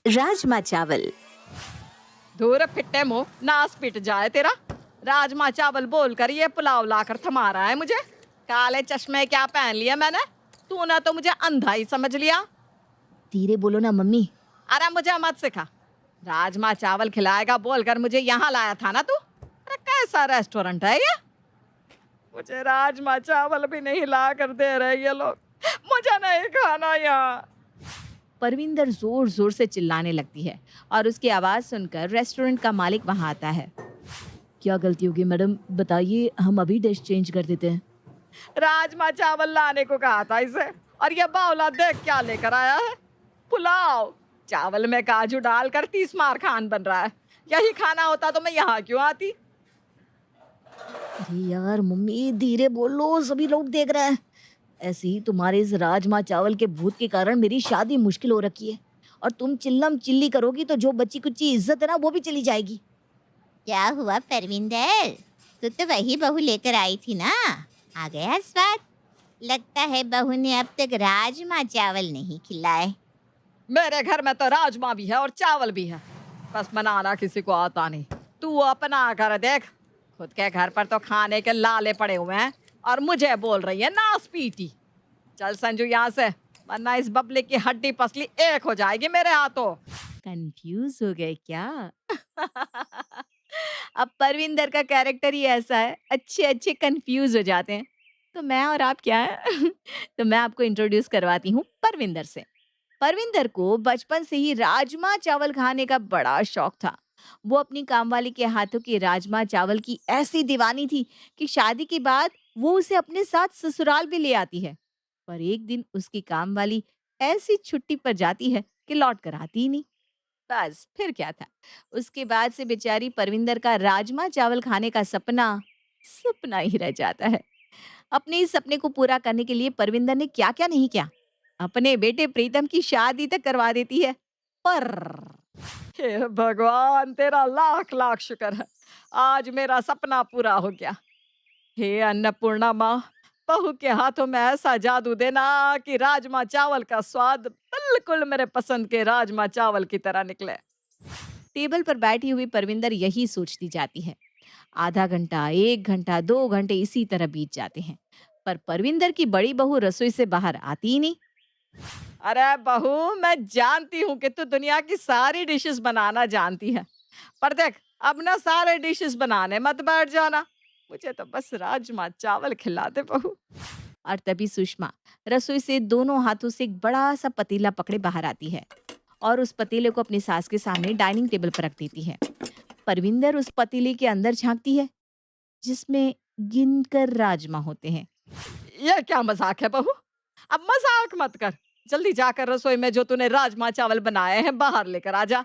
राजमा चावल। धूर फिट्टे मुंह, नास पिट जाए तेरा। राजमा चावल बोलकर ये पुलाव लाकर थमा रहा है मुझे। काले चश्मे क्या पहन लिया मैंने? तूने तो मुझे अंधा ही समझ लिया। धीरे बोलो ना मम्मी। अरे मुझे मत सिखा। राजमा चावल खिलाएगा बोलकर मुझे यहाँ लाया था ना तू। अरे कैसा रेस्टोरेंट है ये? मुझे राजमा चावल भी नहीं ला कर दे रहे ये लोग। मुझे नहीं खाना यहाँ। परविंदर जोर जोर से चिल्लाने लगती है और उसकी आवाज सुनकर रेस्टोरेंट का मालिक वहां आता है। क्या गलती होगी मैडम, बताइए, हम अभी डिश चेंज कर देते हैं। राजमा चावल लाने को कहा था इसे, और ये बावला देख क्या लेकर आया है? पुलाव। चावल में काजू डालकर 30 मार खान बन रहा है। यही खाना होता तो मैं यहाँ क्यों आती? अरे यार मम्मी, धीरे बोलो, सभी लोग देख रहे हैं। ऐसे ही तुम्हारे इस राजमा चावल के भूत के कारण मेरी शादी मुश्किल हो रखी है, और तुम चिल्लम चिल्ली करोगी तो जो बची कुची इज्जत है ना वो भी चली जाएगी। क्या हुआ परविंदर, तू तो वही बहू लेकर आई थी ना, आ गया स्वाद। लगता है बहू ने अब तक राजमा चावल नहीं खिलाए। मेरे घर में तो राजमा भी है और चावल भी है, बस बनाना किसी को आता नहीं। तू अपना कर देख। खुद के घर पर तो खाने के लाले पड़े हुए हैं और मुझे बोल रही है नास पीटी। चल संजू यहाँ से, वरना इस बबले की हड्डी पसली एक हो जाएगी मेरे हाथों। कंफ्यूज हो गए क्या? अब परविंदर का कैरेक्टर ही ऐसा है, अच्छे अच्छे कंफ्यूज हो जाते हैं। तो मैं और आप क्या है? तो मैं आपको इंट्रोड्यूस करवाती हूँ परविंदर से। परविंदर को बचपन से ही राजमा चावल खाने का बड़ा शौक था। वो अपनी कामवाली के हाथों के राजमा चावल की ऐसी दीवानी थी कि शादी के बाद वो उसे अपने साथ ससुराल भी ले आती है। पर एक दिन उसकी कामवाली ऐसी छुट्टी पर जाती है कि लौट कर आती ही नहीं। बस फिर क्या था, उसके बाद से बेचारी परविंदर का राजमा चावल खाने का सपना सपना ही रह जाता है। अपने इस सपने को पूरा करने के लिए परविंदर ने क्या क्या नहीं किया, अपने बेटे प्रीतम की शादी तक करवा देती है। पर हे भगवान, तेरा लाख लाख शुक्र है, आज मेरा सपना पूरा हो गया। हे अन्नपूर्णा माँ, बहू के हाथों में ऐसा जादू देना कि राजमा चावल का स्वाद बिल्कुल मेरे पसंद के राजमा चावल की तरह निकले। टेबल पर बैठी हुई परविंदर यही सोचती जाती है। आधा घंटा, 1 घंटा, 2 घंटे इसी तरह बीत जाते हैं, पर परविंदर की बड़ी बहू रसोई से बाहर आती ही नहीं। अरे बहू, मैं जानती हूँ कि तू दुनिया की सारी डिशेस बनाना जानती है, पर देख अब ना सारे डिशेस बनाने मत बैठ जाना। मुझे तो बस राजमा चावल खिला दे बहू। और तभी सुषमा रसोई से दोनों हाथों से एक बड़ा सा पतीला पकड़े बाहर आती है और उस पतीले को अपनी सास के सामने डाइनिंग टेबल पर रख देती है। परविंदर उस पतीले के अंदर झांकती है, जिसमें गिनकर राजमा होते हैं। ये क्या मजाक है बहू? अब मजाक मत कर। जल्दी जाकर रसोई में जो तूने राजमा चावल बनाए हैं बाहर लेकर आ जा।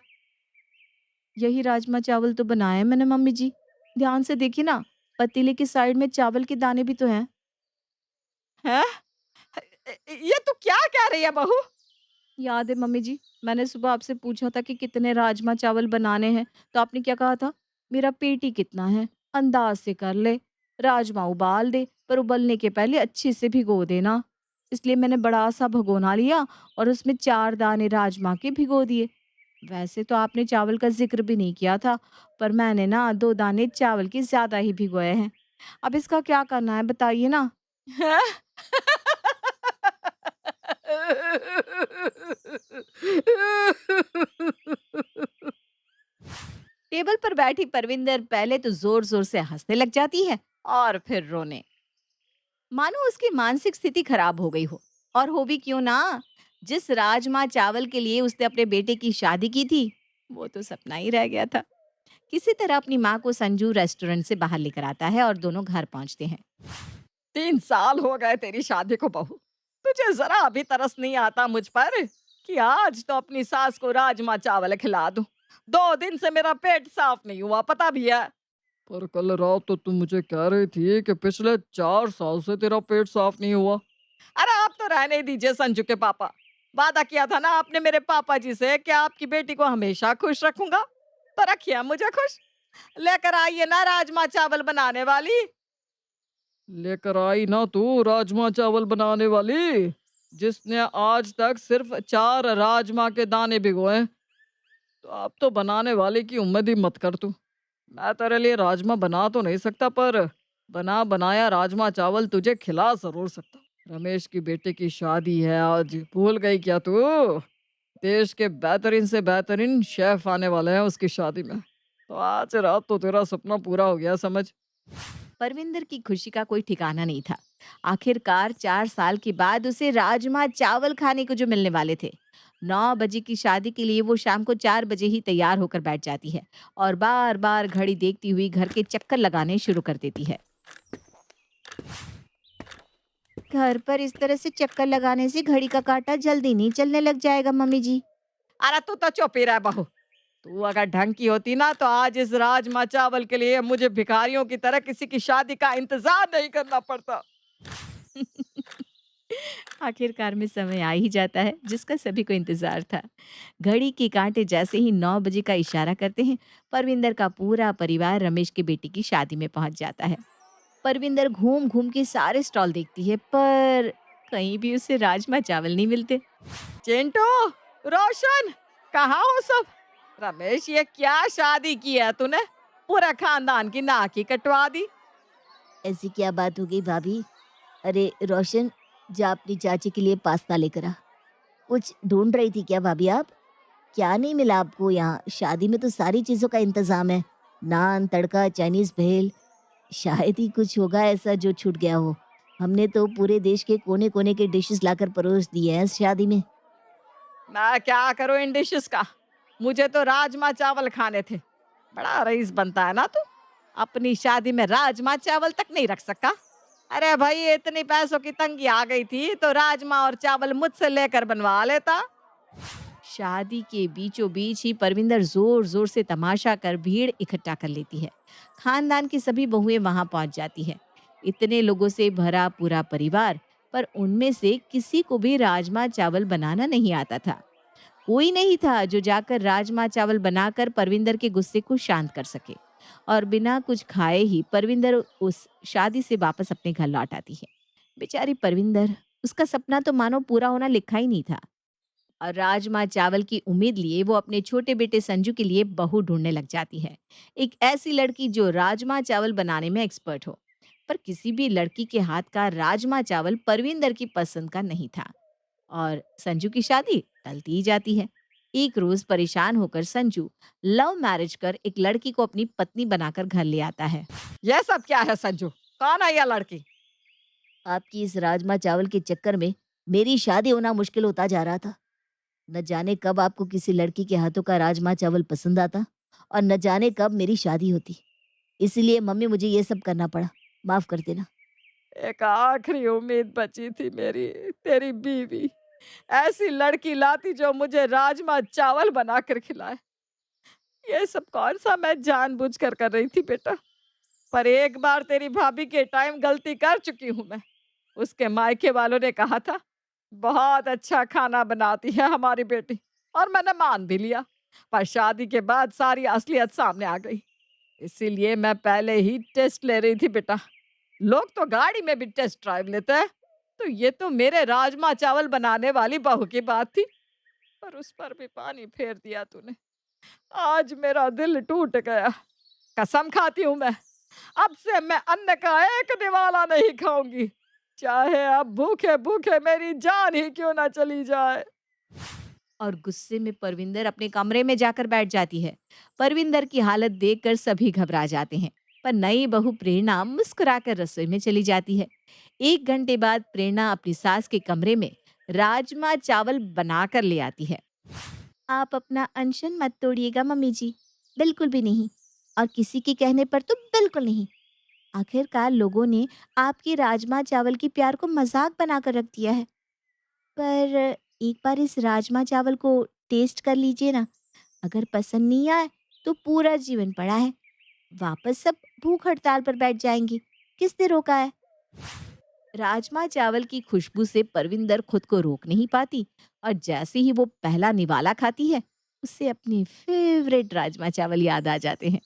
यही राजमा चावल तो बनाए हैं मैंने मम्मी जी। ध्यान से देखिए ना, पतीले की साइड में चावल के दाने भी तो हैं। हैं? ये तू क्या कह रही है बहू? याद है मम्मी जी, मैंने सुबह आपसे पूछा था कि कितने राजमा चावल बनाने हैं, तो आपने क्या कहा था? मेरा पेट ही कितना है, अंदाज से कर ले। राजमा उबाल दे, पर उबलने के पहले अच्छे से भिगो देना। इसलिए मैंने बड़ा सा भगोना लिया और उसमें 4 दाने राजमा के भिगो दिए। वैसे तो आपने चावल का जिक्र भी नहीं किया था, पर मैंने ना 2 दाने चावल के ज्यादा ही भिगोए हैं। अब इसका क्या करना है बताइए ना? हैं? टेबल पर बैठी परविंदर पहले तो जोर जोर से हंसने लग जाती है और फिर रोने, मानो उसकी मानसिक स्थिति खराब हो गई हो। और हो भी क्यों ना, जिस राजमा चावल के लिए उसने अपने बेटे की शादी की थी वो तो सपना ही रह गया था। किसी तरह अपनी माँ को संजू रेस्टोरेंट से बाहर लेकर आता है और दोनों घर पहुंचते हैं। 3 साल हो गए तेरी शादी को बहू। तुझे जरा भी तरस नहीं आता मुझ पर कि आज तो अपनी सास को राजमा चावल खिला दूं। 2 दिन से मेरा पेट साफ नहीं हुआ, पता भी है। पर कल रात तो तुम मुझे कह रही थी कि पिछले 4 साल से तेरा पेट साफ नहीं हुआ। अरे आप तो रहने दीजिए संजू के पापा। वादा किया था ना आपने मेरे पापा जी से कि आपकी बेटी को हमेशा खुश रखूंगा, तो रखिए मुझे खुश। लेकर आइए ना राजमा चावल बनाने वाली। लेकर आई ना तू राजमा चावल बनाने वाली, जिसने आज तक सिर्फ 4 राजमा के दाने भिगोए। तो अब तो बनाने वाले की उम्मीद ही मत कर तू। मैं तेरे लिए राजमा बना तो नहीं सकता, पर बना बनाया राजमा चावल तुझे खिला जरूर सकता हूँ। रमेश की बेटे की शादी है आज, भूल गई क्या तू? देश के बेहतरीन से बेहतरीन शेफ आने वाले हैं उसकी शादी में। तो आज रात तो तेरा सपना पूरा हो गया समझ। परविंदर की खुशी का कोई ठिकाना नहीं था। आखिरकार 4 साल के बाद उसे राजमा चावल खाने को जो मिलने वाले थे। 9 बजे की शादी के लिए वो शाम को 4 बजे ही तैयार होकर बैठ जाती है और बार बार घड़ी देखती हुई घर के चक्कर लगाने शुरू कर देती है। घर पर इस तरह से चक्कर लगाने से घड़ी का काटा जल्दी नहीं चलने लग जाएगा मम्मी जी। अरे तू तो चुप ही रह बहू। तू अगर ढंग की होती ना तो आज इस राजमा चावल के लिए मुझे भिखारियों की तरह किसी की शादी का इंतजार नहीं करना पड़ता। आखिरकार में समय आ ही जाता है जिसका सभी को इंतजार था। घड़ी के कांटे जैसे ही 9 बजे का इशारा करते हैं, परविंदर का पूरा परिवार रमेश की बेटी की शादी में पहुंच जाता है। परविंदर घूम घूम के सारे स्टॉल देखती है, पर कहीं भी उसे राजमा चावल नहीं मिलते। चिंटू, रोशन, कहाँ हो सब? रमेश, ये क्या शादी की है तूने? पूरा खानदान की नाक ही कटवा दी। ऐसी क्या बात हो गई भाभी? अरे रोशन, जा अपनी चाची के लिए पास्ता लेकर आ। कुछ ढूंढ रही थी क्या भाभी आप? क्या नहीं मिला आपको यहाँ? शादी में तो सारी चीजों का इंतजाम है। नान, तड़का, चाइनीज भेल। शायद ही कुछ होगा ऐसा जो छूट गया हो। हमने तो पूरे देश के कोने कोने के डिशेस लाकर परोस दिए हैं इस शादी में। मैं क्या करूं इन डिशेस का? मुझे तो राजमा चावल खाने थे। बड़ा रईस बनता है ना तू। अपनी शादी में राजमा चावल तक नहीं रख सका। अरे भाई, इतनी पैसों की तंगी आ गई थी तो राजमा और चावल मुझसे लेकर बनवा लेता। शादी के बीचों बीच ही परविंदर जोर जोर से तमाशा कर भीड़ इकट्ठा कर लेती है। खानदान की सभी बहुएं वहां पहुंच जाती है। इतने लोगों से भरा पूरा परिवार, पर उनमें से किसी को भी राजमा चावल बनाना नहीं आता था। कोई नहीं था जो जाकर राजमा चावल बनाकर परविंदर के गुस्से को शांत कर सके। और बिना कुछ खाए ही परविंदर उस शादी से वापस अपने घर लौट आती है। बेचारी परविंदर, उसका सपना तो मानो पूरा होना लिखा ही नहीं था। और राजमा चावल की उम्मीद लिए वो अपने छोटे बेटे संजू के लिए बहू ढूंढने लग जाती है। एक ऐसी लड़की जो राजमा चावल बनाने में एक्सपर्ट हो। पर किसी भी लड़की के हाथ का राजमा चावल परविंदर की पसंद का नहीं था और संजू की शादी टलती ही जाती है। एक रोज परेशान होकर संजू लव मैरिज कर एक लड़की को अपनी पत्नी बनाकर घर ले आता है। ये सब क्या है संजू? कौन है यह लड़की? आपकी इस राजमा चावल के चक्कर में मेरी शादी होना मुश्किल होता जा रहा था। न जाने कब आपको किसी लड़की के हाथों का राजमा चावल पसंद आता और न जाने कब मेरी शादी होती। इसलिए मम्मी मुझे ये सब करना पड़ा। माफ कर देना। एक आखिरी उम्मीद बची थी मेरी, तेरी बीवी। ऐसी लड़की लाती जो मुझे राजमा चावल बनाकर खिलाए। ये सब कौन सा मैं जानबूझकर कर रही थी बेटा? पर एक बार तेरी भाभी के टाइम गलती कर चुकी हूं मैं। उसके मायके वालों ने कहा था बहुत अच्छा खाना बनाती है हमारी बेटी, और मैंने मान भी लिया। पर शादी के बाद सारी असलियत सामने आ गई। इसीलिए मैं पहले ही टेस्ट ले रही थी बेटा। लोग तो गाड़ी में भी टेस्ट ड्राइव लेते हैं, तो ये तो मेरे राजमा चावल बनाने वाली बहू की बात थी। पर उस पर भी पानी फेर दिया तूने। आज मेरा दिल टूट गया। कसम खाती हूँ मैं, अब से मैं अन्न का एक निवाला नहीं खाऊंगी, चाहे अब भूखे भूखे मेरी जान ही क्यों ना चली जाए। और गुस्से में परविंदर अपने कमरे में जाकर बैठ जाती है। परविंदर की हालत देखकर सभी घबरा जाते हैं, पर नई बहू प्रेरणा मुस्कुराकर रसोई में चली जाती है। 1 घंटे बाद प्रेरणा अपनी सास के कमरे में राजमा चावल बनाकर ले आती है। आप अपना अनशन मत तोड़िएगा मम्मी जी, बिल्कुल भी नहीं। और किसी के कहने पर तो बिल्कुल नहीं। आखिरकार लोगों ने आपके राजमा चावल की प्यार को मजाक बनाकर रख दिया है। पर एक बार इस राजमा चावल को टेस्ट कर लीजिए ना। अगर पसंद नहीं आए तो पूरा जीवन पड़ा है, वापस सब भूख हड़ताल पर बैठ जाएंगी। किसने रोका है? राजमा चावल की खुशबू से परविंदर खुद को रोक नहीं पाती और जैसे ही वो पहला निवाला खाती है, उसे अपने फेवरेट राजमा चावल याद आ जाते हैं।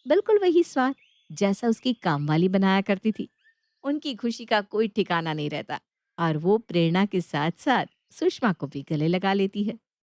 बिल्कुल वही स्वाद जैसा उसकी कामवाली बनाया करती थी। उनकी खुशी का कोई ठिकाना नहीं रहता और वो प्रेरणा के साथ साथ सुषमा को भी गले लगा लेती है।